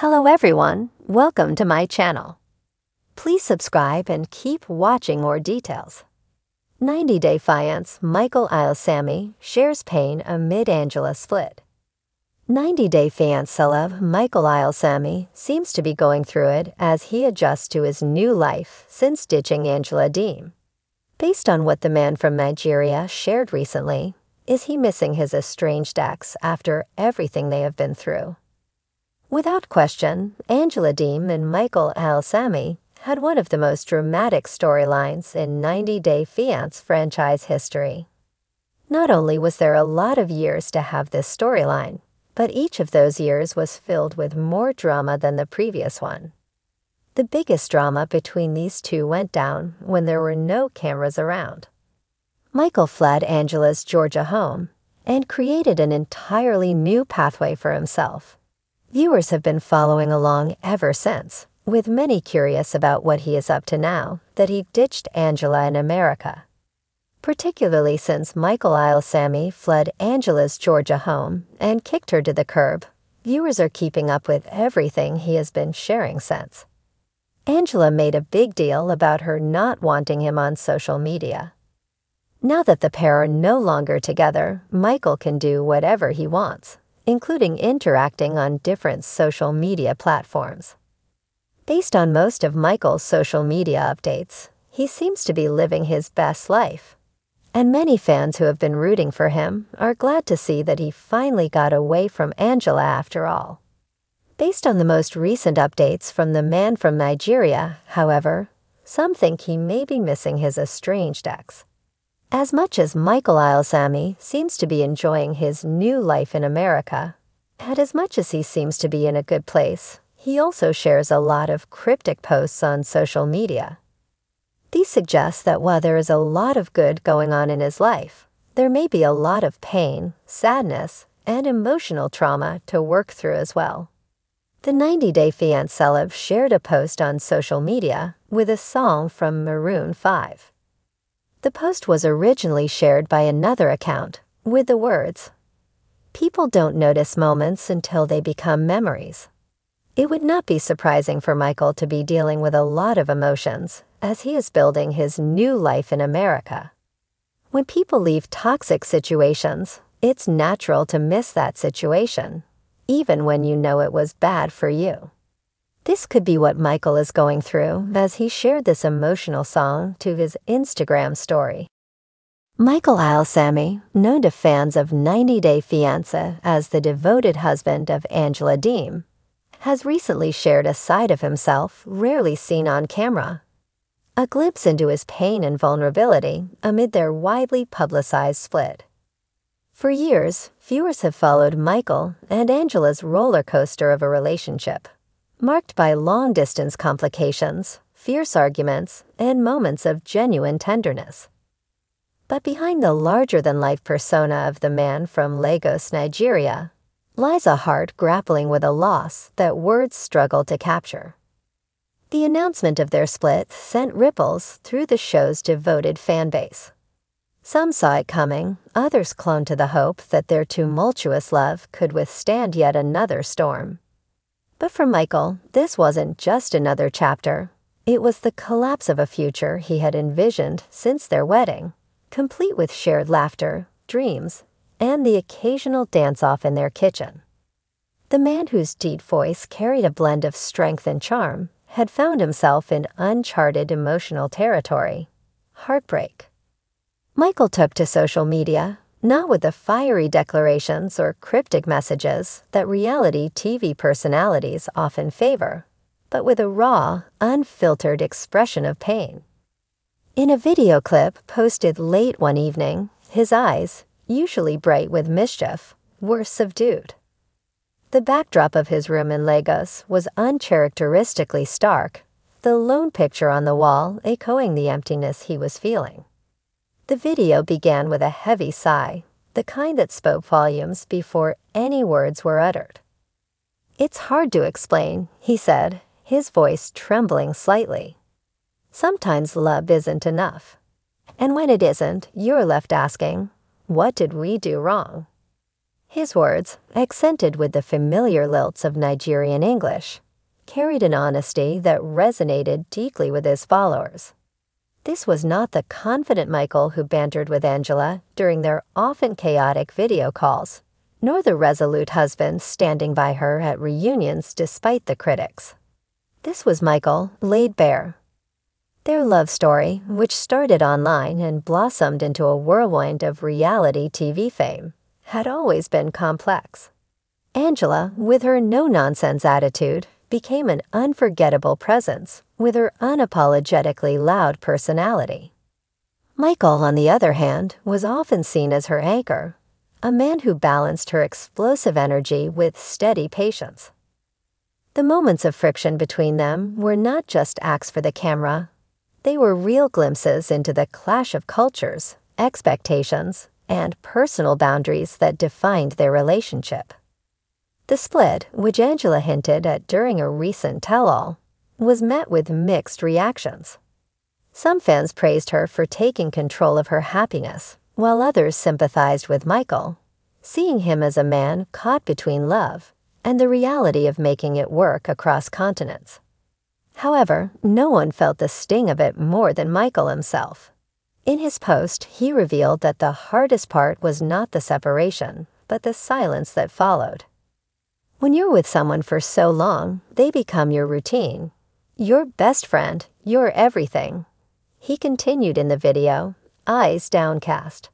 Hello everyone, welcome to my channel. Please subscribe and keep watching more details. 90 Day Fiance Michael Ilsamy shares pain amid Angela split. 90 Day Fiance celeb Michael Ilsamy seems to be going through it as he adjusts to his new life since ditching Angela Deem. Based on what the man from Nigeria shared recently, is he missing his estranged ex after everything they have been through? Without question, Angela Deem and Michael Ilsamy had one of the most dramatic storylines in 90 Day Fiance franchise history. Not only was there a lot of years to have this storyline, but each of those years was filled with more drama than the previous one. The biggest drama between these two went down when there were no cameras around. Michael fled Angela's Georgia home and created an entirely new pathway for himself. Viewers have been following along ever since, with many curious about what he is up to now that he ditched Angela in America. Particularly since Michael Ilsamy fled Angela's Georgia home and kicked her to the curb, viewers are keeping up with everything he has been sharing since. Angela made a big deal about her not wanting him on social media. Now that the pair are no longer together, Michael can do whatever he wants, including interacting on different social media platforms. Based on most of Michael's social media updates, he seems to be living his best life. And many fans who have been rooting for him are glad to see that he finally got away from Angela after all. Based on the most recent updates from the man from Nigeria, however, some think he may be missing his estranged ex. As much as Michael Ilsamy seems to be enjoying his new life in America, and as much as he seems to be in a good place, he also shares a lot of cryptic posts on social media. These suggest that while there is a lot of good going on in his life, there may be a lot of pain, sadness, and emotional trauma to work through as well. The 90 Day Fiance celeb shared a post on social media with a song from Maroon 5. The post was originally shared by another account with the words, "People don't notice moments until they become memories." It would not be surprising for Michael to be dealing with a lot of emotions as he is building his new life in America. When people leave toxic situations, it's natural to miss that situation, even when you know it was bad for you. This could be what Michael is going through as he shared this emotional song to his Instagram story. Michael Ilsamy, known to fans of 90 Day Fiance as the devoted husband of Angela Deem, has recently shared a side of himself rarely seen on camera. A glimpse into his pain and vulnerability amid their widely publicized split. For years, viewers have followed Michael and Angela's roller coaster of a relationship, marked by long-distance complications, fierce arguments, and moments of genuine tenderness. But behind the larger-than-life persona of the man from Lagos, Nigeria, lies a heart grappling with a loss that words struggle to capture. The announcement of their split sent ripples through the show's devoted fanbase. Some saw it coming, others clung to the hope that their tumultuous love could withstand yet another storm. But for Michael, this wasn't just another chapter. It was the collapse of a future he had envisioned since their wedding, complete with shared laughter, dreams, and the occasional dance-off in their kitchen. The man whose deep voice carried a blend of strength and charm had found himself in uncharted emotional territory, heartbreak. Michael took to social media, not with the fiery declarations or cryptic messages that reality TV personalities often favor, but with a raw, unfiltered expression of pain. In a video clip posted late one evening, his eyes, usually bright with mischief, were subdued. The backdrop of his room in Lagos was uncharacteristically stark, the lone picture on the wall echoing the emptiness he was feeling. The video began with a heavy sigh, the kind that spoke volumes before any words were uttered. "It's hard to explain," he said, his voice trembling slightly. "Sometimes love isn't enough. And when it isn't, you're left asking, what did we do wrong?" His words, accented with the familiar lilts of Nigerian English, carried an honesty that resonated deeply with his followers. This was not the confident Michael who bantered with Angela during their often chaotic video calls, nor the resolute husband standing by her at reunions despite the critics. This was Michael, laid bare. Their love story, which started online and blossomed into a whirlwind of reality TV fame, had always been complex. Angela, with her no-nonsense attitude, became an unforgettable presence with her unapologetically loud personality. Michael, on the other hand, was often seen as her anchor, a man who balanced her explosive energy with steady patience. The moments of friction between them were not just acts for the camera. They were real glimpses into the clash of cultures, expectations, and personal boundaries that defined their relationship. The split, which Angela hinted at during a recent tell-all, was met with mixed reactions. Some fans praised her for taking control of her happiness, while others sympathized with Michael, seeing him as a man caught between love and the reality of making it work across continents. However, no one felt the sting of it more than Michael himself. In his post, he revealed that the hardest part was not the separation, but the silence that followed. When you're with someone for so long, they become your routine, your best friend, your everything. He continued in the video, eyes downcast.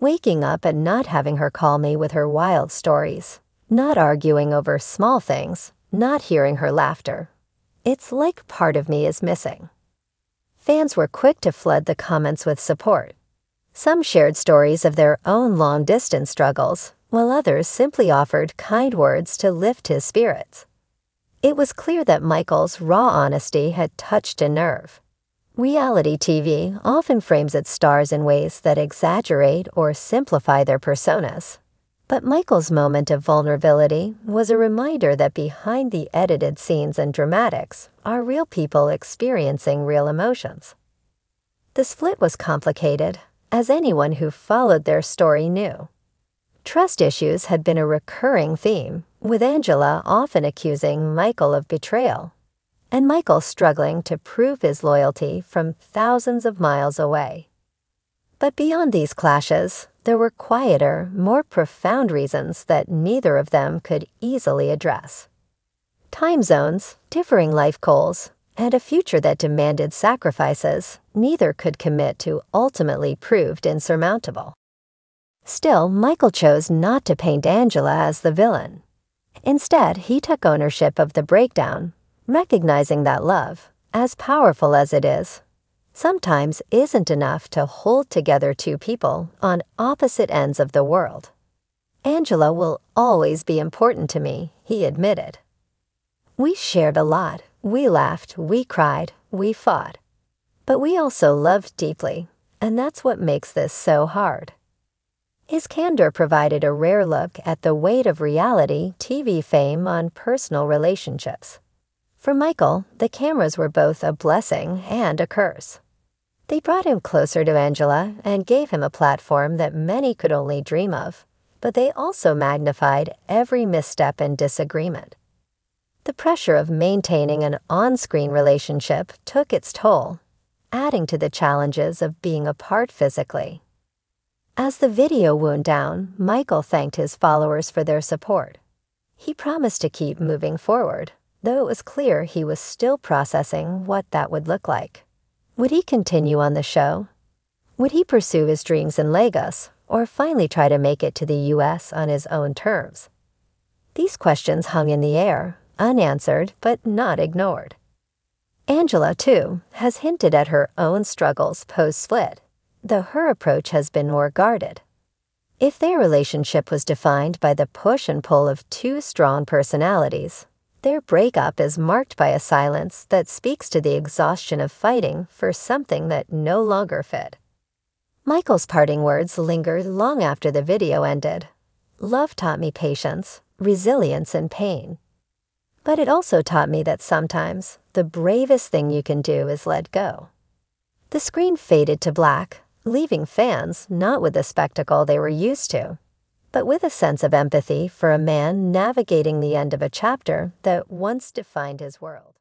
Waking up and not having her call me with her wild stories, not arguing over small things, not hearing her laughter. It's like part of me is missing. Fans were quick to flood the comments with support. Some shared stories of their own long-distance struggles, while others simply offered kind words to lift his spirits. It was clear that Michael's raw honesty had touched a nerve. Reality TV often frames its stars in ways that exaggerate or simplify their personas. But Michael's moment of vulnerability was a reminder that behind the edited scenes and dramatics are real people experiencing real emotions. The split was complicated, as anyone who followed their story knew. Trust issues had been a recurring theme, with Angela often accusing Michael of betrayal, and Michael struggling to prove his loyalty from thousands of miles away. But beyond these clashes, there were quieter, more profound reasons that neither of them could easily address. Time zones, differing life goals, and a future that demanded sacrifices neither could commit to ultimately proved insurmountable. Still, Michael chose not to paint Angela as the villain. Instead, he took ownership of the breakdown, recognizing that love, as powerful as it is, sometimes isn't enough to hold together two people on opposite ends of the world. Angela will always be important to me, he admitted. We shared a lot. We laughed, we cried, we fought. But we also loved deeply, and that's what makes this so hard. His candor provided a rare look at the weight of reality TV fame on personal relationships. For Michael, the cameras were both a blessing and a curse. They brought him closer to Angela and gave him a platform that many could only dream of, but they also magnified every misstep and disagreement. The pressure of maintaining an on-screen relationship took its toll, adding to the challenges of being apart physically. As the video wound down, Michael thanked his followers for their support. He promised to keep moving forward, though it was clear he was still processing what that would look like. Would he continue on the show? Would he pursue his dreams in Lagos, or finally try to make it to the U.S. on his own terms? These questions hung in the air, unanswered but not ignored. Angela, too, has hinted at her own struggles post-split, though her approach has been more guarded. If their relationship was defined by the push and pull of two strong personalities, their breakup is marked by a silence that speaks to the exhaustion of fighting for something that no longer fit. Michael's parting words lingered long after the video ended. Love taught me patience, resilience, and pain. But it also taught me that sometimes the bravest thing you can do is let go. The screen faded to black, leaving fans not with the spectacle they were used to, but with a sense of empathy for a man navigating the end of a chapter that once defined his world.